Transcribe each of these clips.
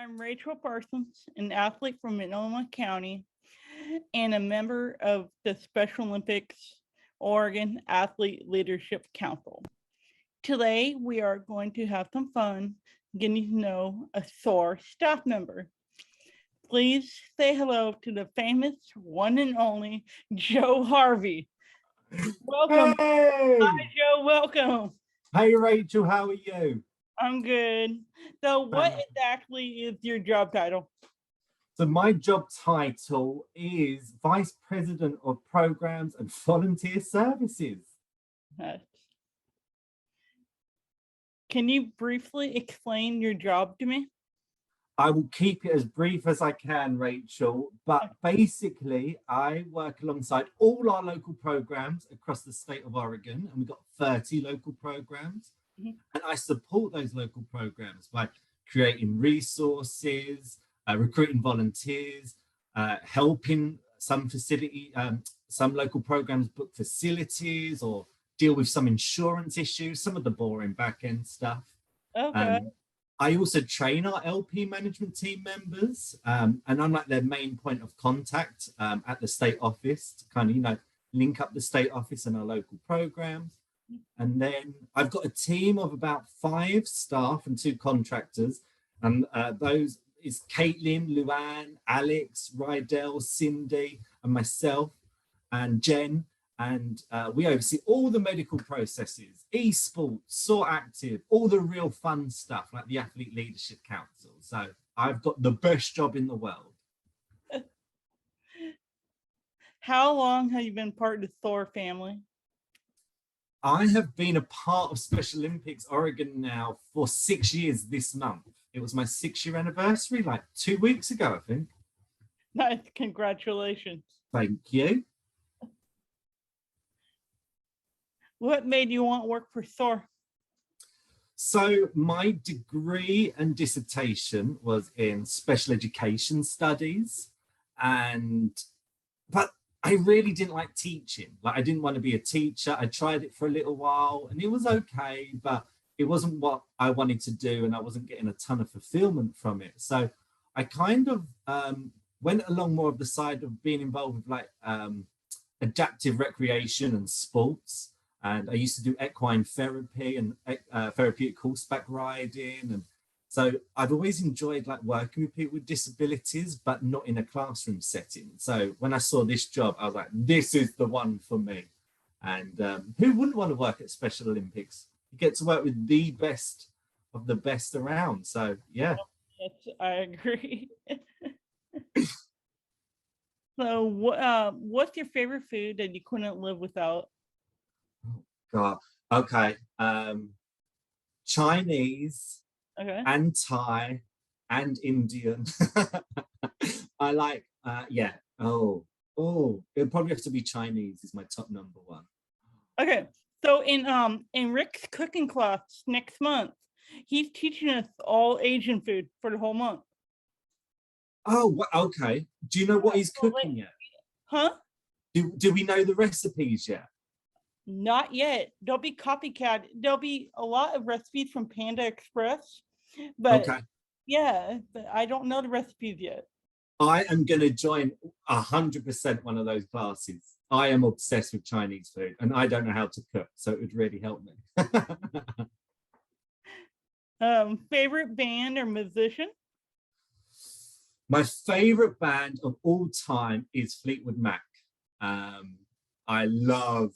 I'm Rachel Parsons, an athlete from Sonoma County and a member of the Special Olympics Oregon Athlete Leadership Council. Today, we are going to have some fun getting to know a SOOR staff member. Please say hello to the famous one and only Joe Harvey. Welcome. Hey! Hi, Joe. Welcome. Hey, Rachel, how are you? I'm good. So what Thanks. exactly is your job title? So my job title is Vice President of Programs and Volunteer Services. Can you briefly explain your job to me? I will keep it as brief as I can, Rachel, but basically I work alongside all our local programs across the state of Oregon, and we've got 30 local programs. Mhm. And I support those local programs by creating resources, recruiting volunteers, helping some some local programs book facilities or deal with some insurance issues, some of the boring back end stuff. Okay. I also train our LP management team members, and I'm like their main point of contact at the state office to kind of, link up the state office and our local programs. And then I've got a team of about 5 staff and 2 contractors. And those is Caitlin, Luann, Alex, Rydell, Cindy, and myself and Jen. And we oversee all the medical processes, esports, SOOR Active, all the real fun stuff like the Athlete Leadership Council. So I've got the best job in the world. How long have you been part of the SOOR family? I have been a part of Special Olympics Oregon now for 6 years this month. It was my 6-year anniversary, like 2 weeks ago, I think. Nice, congratulations. Thank you. What made you want to work for SOOR? So my degree and dissertation was in special education studies, but I really didn't like teaching. Like I didn't want to be a teacher. I tried it for a little while and it was okay, but it wasn't what I wanted to do and I wasn't getting a ton of fulfillment from it. So I kind of went along more of the side of being involved with like adaptive recreation and sports. And I used to do equine therapy and therapeutic horseback riding. And so I've always enjoyed like working with people with disabilities, but not in a classroom setting. So when I saw this job, I was like, this is the one for me. And who wouldn't want to work at Special Olympics? You get to work with the best of the best around. So yeah. Yes, I agree. So what's your favorite food that you couldn't live without? God. Okay. Chinese. Okay. And Thai and Indian. I like, yeah. It'll probably have to be Chinese is my top number 1. Okay. So in Rick's cooking class next month, he's teaching us all Asian food for the whole month. Oh, okay. Do you know what he's cooking yet? Huh? Do we know the recipes yet? Not yet. There'll be copycat. There'll be a lot of recipes from Panda Express, but okay. Yeah, but I don't know the recipes yet. I am going to join 100% one of those classes. I am obsessed with Chinese food and I don't know how to cook, so it would really help me. Favorite band or musician? My favorite band of all time is Fleetwood Mac. I love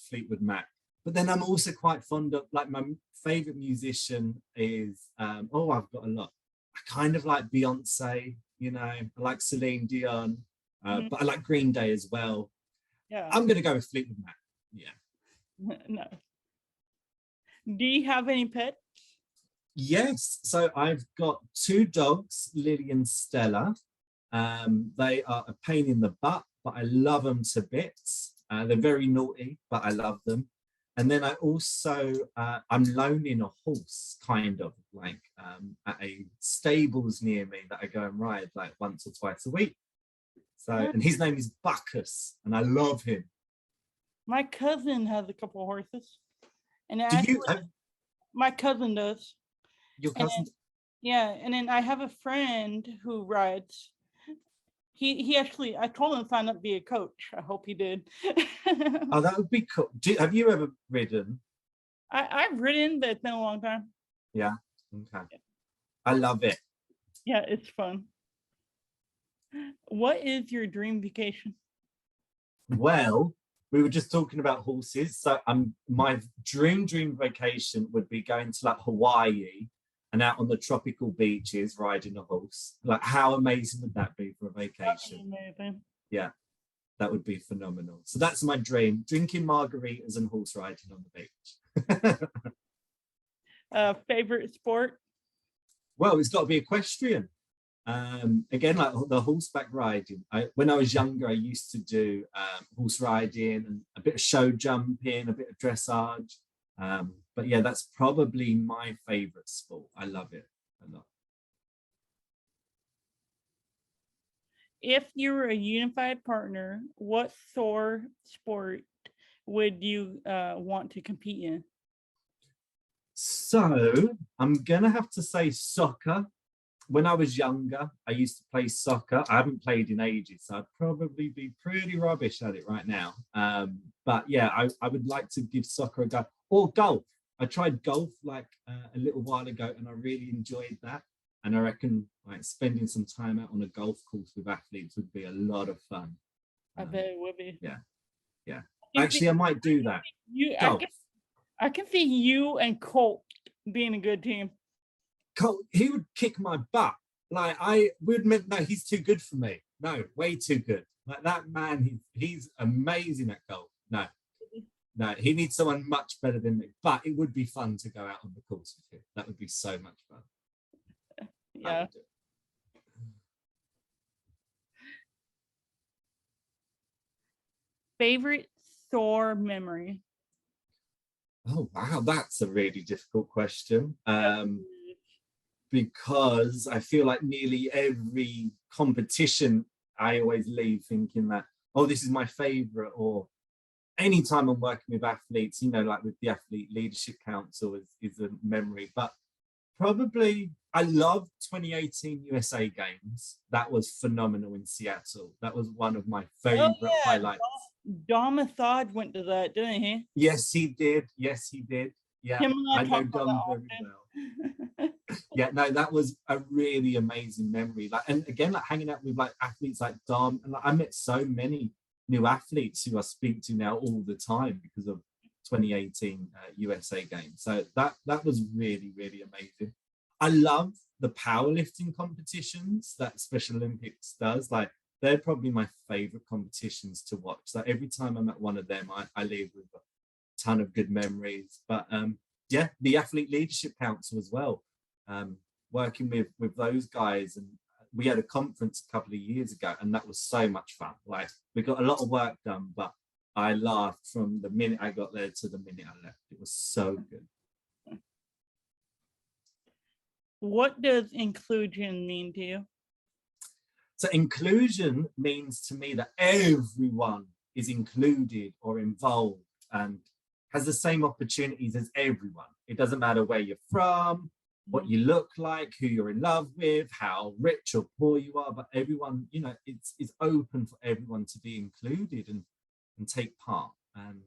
Fleetwood Mac. But then I'm also quite fond of, like, my favorite musician is, I've got a lot. I kind of like Beyonce, I like Celine Dion, but I like Green Day as well. Yeah. I'm going to go with Fleetwood Mac. Yeah. No. Do you have any pets? Yes. So I've got 2 dogs, Lily and Stella. They are a pain in the butt, but I love them to bits. They're very naughty, but I love them. And then I also, I'm loaning a horse, kind of like at a stables near me that I go and ride like once or twice a week. So, and his name is Bacchus, and I love him. My cousin has a couple of horses. And actually, my cousin does. Your cousin? Yeah, and then I have a friend who rides. He actually, I told him to sign up to be a coach. I hope he did. Oh, that would be cool. Have you ever ridden? I've ridden, but it's been a long time. Yeah. Okay. I love it. Yeah, it's fun. What is your dream vacation? Well, we were just talking about horses. So my dream vacation would be going to like Hawaii and out on the tropical beaches riding a horse. Like how amazing would that be for a That'd be vacation? amazing. Yeah, that would be phenomenal. So that's my dream, drinking margaritas and horse riding on the beach. Favorite sport? Well, it's got to be equestrian. Again, like the horseback riding. When I was younger, I used to do horse riding and a bit of show jumping, a bit of dressage. But yeah, that's probably my favorite sport. I love it a lot. If you were a unified partner, what SOAR sport would you want to compete in? So I'm gonna have to say soccer. When I was younger, I used to play soccer. I haven't played in ages, so I'd probably be pretty rubbish at it right now. But yeah, I would like to give soccer a go, or golf. I tried golf like a little while ago, and I really enjoyed that. And I reckon like spending some time out on a golf course with athletes would be a lot of fun. I bet it would be. Yeah, yeah. I can Actually, see I might do that. you. Golf. I can see you and Colt being a good team. Colt, he would kick my butt. Like I would admit, no, he's too good for me. No, way too good. Like that man, he's amazing at golf. No, he needs someone much better than me. But it would be fun to go out on the course with him. That would be so much fun. Yeah. Favorite SOAR memory? Oh wow, that's a really difficult question. Because I feel like nearly every competition, I always leave thinking that, oh, this is my favorite, or anytime I'm working with athletes, you know, like with the Athlete Leadership Council is a memory. But probably I love 2018 USA Games. That was phenomenal in Seattle. That was one of my favorite highlights. Dom Assad went to that, didn't he? Yes, he did. Yes, he did. Yeah, I know Dom very well. Yeah, no, that was a really amazing memory. Like, and again, like hanging out with like athletes like Dom, and like, I met so many new athletes who I speak to now all the time because of 2018 USA Games. So that was really, really amazing. I love the powerlifting competitions that Special Olympics does. Like they're probably my favorite competitions to watch. So every time I'm at one of them, I leave with a ton of good memories. But yeah, the Athlete Leadership Council as well. Working with those guys, and we had a conference a couple of years ago, and that was so much fun. Like we got a lot of work done, but I laughed from the minute I got there to the minute I left. It was so good. What does inclusion mean to you? So inclusion means to me that everyone is included or involved and has the same opportunities as everyone. It doesn't matter where you're from, what you look like, who you're in love with, how rich or poor you are, but everyone, you know, it's open for everyone to be included and take part. And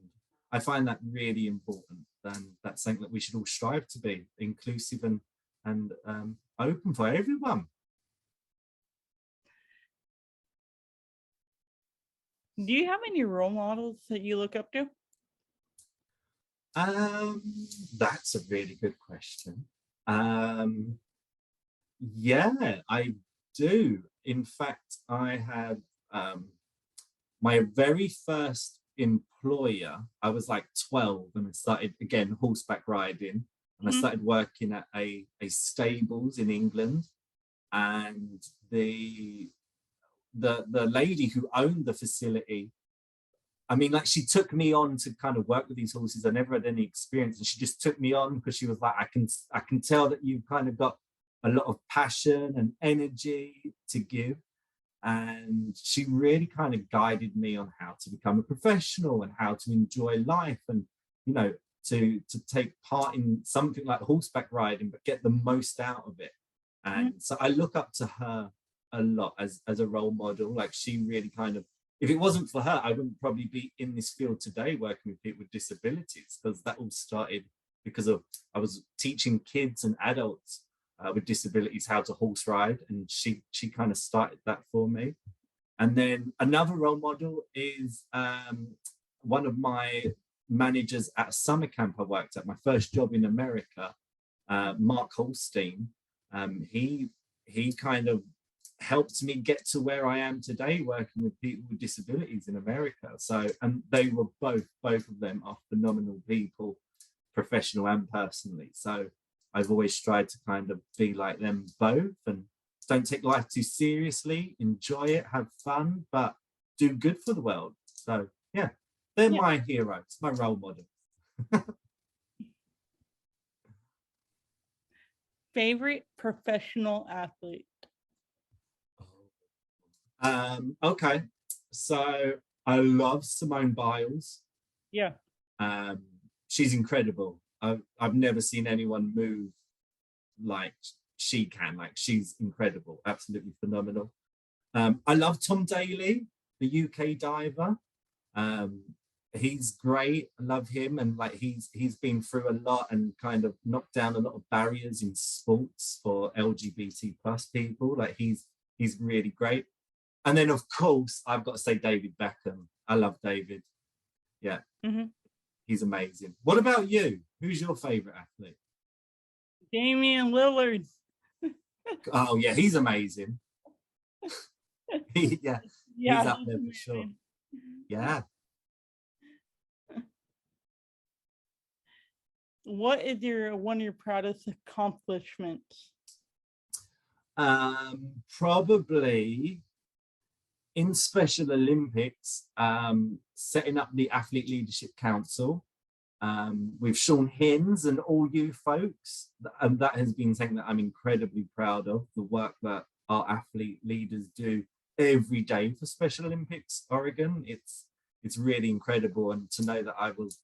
I find that really important, and that's something that we should all strive to be inclusive and open for everyone. Do you have any role models that you look up to? That's a really good question. Yeah, I do. In fact, I have my very first employer. I was like 12 and I started again horseback riding, and I started working at a stables in England, and the lady who owned the facility, I mean, like she took me on to kind of work with these horses. I never had any experience, and she just took me on because she was like, I can tell that you've kind of got a lot of passion and energy to give. And she really kind of guided me on how to become a professional and how to enjoy life, and you know, to take part in something like horseback riding, but get the most out of it. And so I look up to her a lot as a role model. Like she really kind of, if it wasn't for her, I wouldn't probably be in this field today working with people with disabilities, because that all started because of, I was teaching kids and adults with disabilities how to horse ride, and she kind of started that for me. And then another role model is one of my managers at a summer camp I worked at, my first job in America, Mark Holstein. He kind of helped me get to where I am today, working with people with disabilities in America. So, and they were both of them are phenomenal people, professional and personally. So I've always tried to kind of be like them both, and don't take life too seriously, enjoy it, have fun, but do good for the world. So yeah, they're my heroes, my role models. Favorite professional athlete? Okay, so I love Simone Biles. Yeah. She's incredible. I've never seen anyone move like she can. Like, she's incredible, absolutely phenomenal. I love Tom Daley, the UK diver. He's great. I love him, and like he's been through a lot and kind of knocked down a lot of barriers in sports for LGBT plus people. Like he's really great. And then of course I've got to say David Beckham. I love David. Yeah. He's amazing. What about you? Who's your favorite athlete? Damian Lillard. Oh yeah, he's amazing. He's up there for sure. Yeah. What is one of your proudest accomplishments? Probably in Special Olympics, setting up the Athlete Leadership Council with Sean Hinds and all you folks. And that has been something that I'm incredibly proud of, the work that our athlete leaders do every day for Special Olympics Oregon. It's really incredible, and to know that I was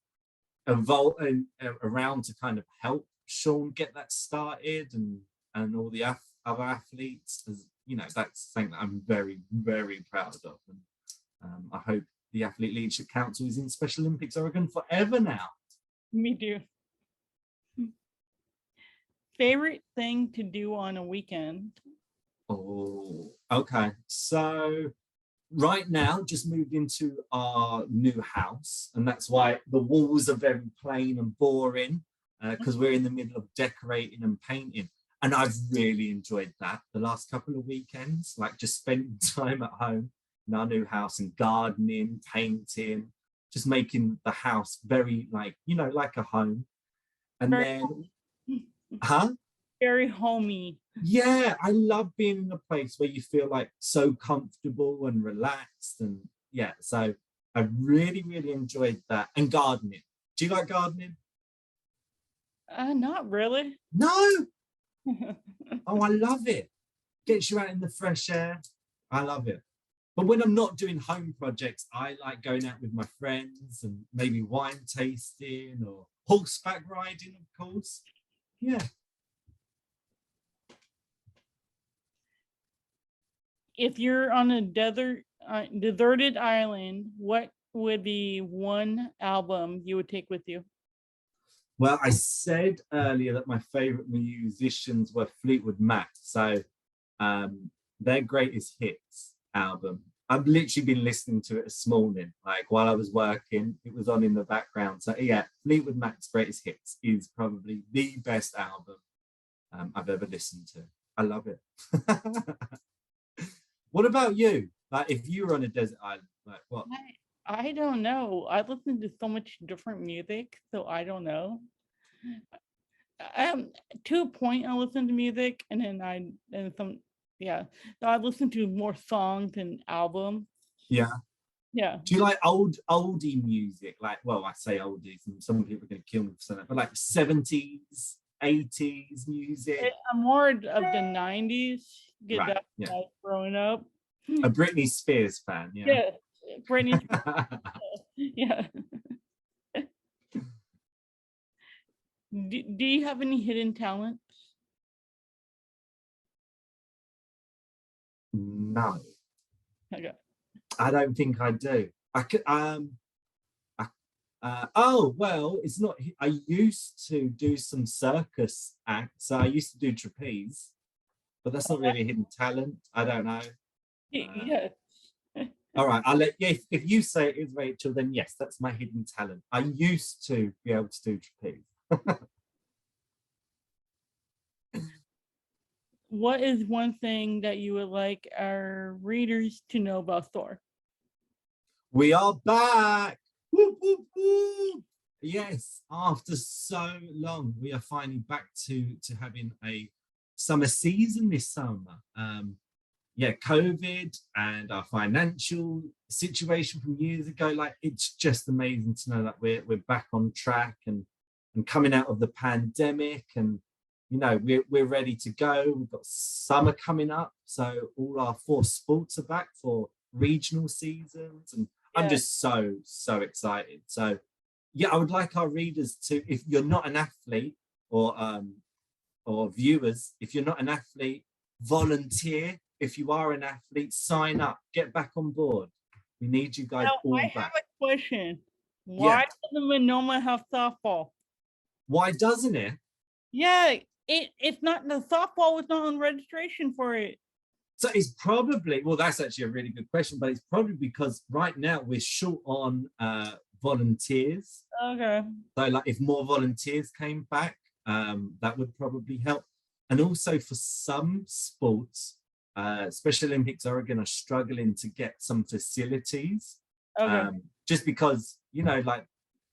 around to kind of help Sean get that started, and all the other athletes, as you know, that's something that I'm very, very proud of. And I hope the Athlete Leadership Council is in Special Olympics Oregon forever now. Me too. Favorite thing to do on a weekend? Oh, okay. So right now, just moved into our new house, and that's why the walls are very plain and boring, because we're in the middle of decorating and painting. And I've really enjoyed that the last couple of weekends, like just spending time at home in our new house and gardening, painting, just making the house very like a home. And Very very homey. Yeah, I love being in a place where you feel like so comfortable and relaxed, and yeah, so I really, really enjoyed that. And gardening. Do you like gardening? Not really. No. Oh, I love it. Gets you out in the fresh air. I love it. But when I'm not doing home projects, I like going out with my friends and maybe wine tasting or horseback riding, of course. Yeah. If you're on a deserted island, what would be one album you would take with you? Well, I said earlier that my favorite musicians were Fleetwood Mac. So their greatest hits album, I've literally been listening to it this morning, like while I was working, it was on in the background. So yeah, Fleetwood Mac's greatest hits is probably the best album I've ever listened to. I love it. What about you? Like, if you were on a desert island, like what? I don't know. I listen to so much different music, so I don't know. To a point, I listen to music, and then I listen to more songs and albums. Yeah. Yeah. Do you like oldie music? Like, well, I say oldies, and some people are going to kill me for saying that, but like 70s, 80s music. I'm more of the 90s. Right, Growing up. A Britney Spears fan, yeah. Yeah, Britney. Yeah. Do you have any hidden talents? No, Okay. I don't think I do. I could. Oh well, it's not. I used to do some circus acts. So I used to do trapeze, but that's not really a hidden talent. I don't know. Yeah. All right, I'll let you. If you say it is Rachel, then yes, that's my hidden talent. I used to be able to do trapeze. What is one thing that you would like our readers to know about SOOR? We are back. Whoop, whoop, whoop. Yes, after so long, we are finally back to having a summer season this summer. Yeah, COVID and our financial situation from years ago, like it's just amazing to know that we're back on track and coming out of the pandemic, and you know we're ready to go. We've got summer coming up, so all our 4 sports are back for regional seasons, and I'm Yeah. just so excited. So yeah, I would like our readers to, if you're not an athlete or viewers, if you're not an athlete, volunteer. If you are an athlete, sign up, get back on board. We need you guys Now, all I have back. a question. Yeah. Why doesn't Monoma have softball? Why doesn't it? Yeah, it's not, the softball was not on registration for it. So it's probably, well, that's actually a really good question, but it's probably because right now we're short on volunteers. Okay. So like if more volunteers came back, that would probably help. And also for some sports, Special Olympics Oregon are struggling to get some facilities, Okay. just because, you know, like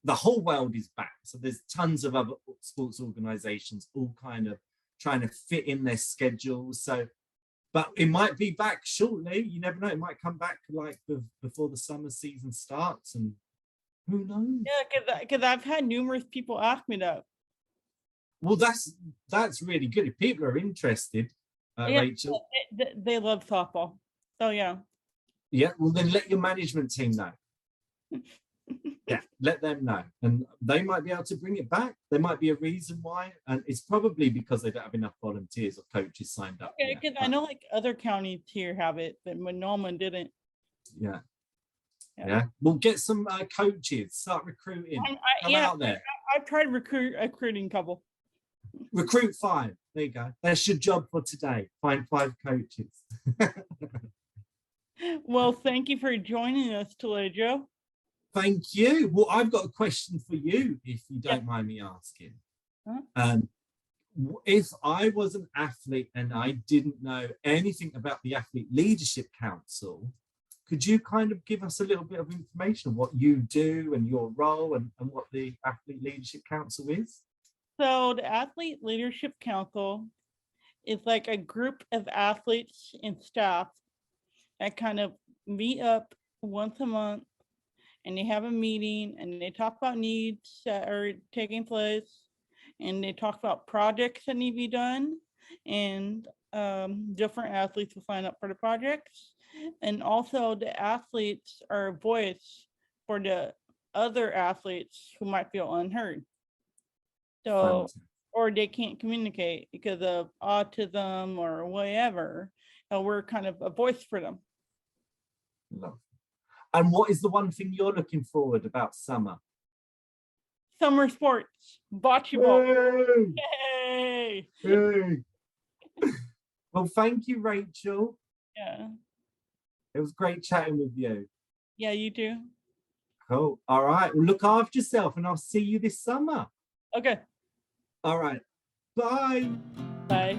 the whole world is back. So there's tons of other sports organizations all kind of trying to fit in their schedules. So, but it might be back shortly. You never know. It might come back like before the summer season starts, and who knows? Yeah, because I've had numerous people ask me that. Well, that's really good. If people are interested, Yeah, Rachel. they love softball. So yeah. Yeah, well then let your management team know. Yeah, let them know, and they might be able to bring it back. There might be a reason why, and it's probably because they don't have enough volunteers or coaches signed up. Okay, because I know like other counties here have it, but Monoma didn't. Yeah. Yeah. We'll get some coaches, start recruiting. Come out there. I've tried recruiting couple. Recruit 5. There you go. That's your job for today. Find 5 coaches. Well, thank you for joining us today, Joe. Thank you. Well, I've got a question for you, if you don't mind me asking. Huh? If I was an athlete and I didn't know anything about the Athlete Leadership Council, could you kind of give us a little bit of information on what you do and your role and what the Athlete Leadership Council is? So the Athlete Leadership Council is like a group of athletes and staff that kind of meet up once a month, and they have a meeting and they talk about needs that are taking place, and they talk about projects that need to be done, and different athletes will sign up for the projects. And also the athletes are a voice for the other athletes who might feel unheard. So, or they can't communicate because of autism or whatever. We're kind of a voice for them. Love. And what is the one thing you're looking forward about summer? Summer sports, bocce ball. Hey! Yay! Hey! Well, thank you, Rachel. Yeah. It was great chatting with you. Yeah, you too. Cool. All right. Well, look after yourself, and I'll see you this summer. Okay. All right. Bye. Bye.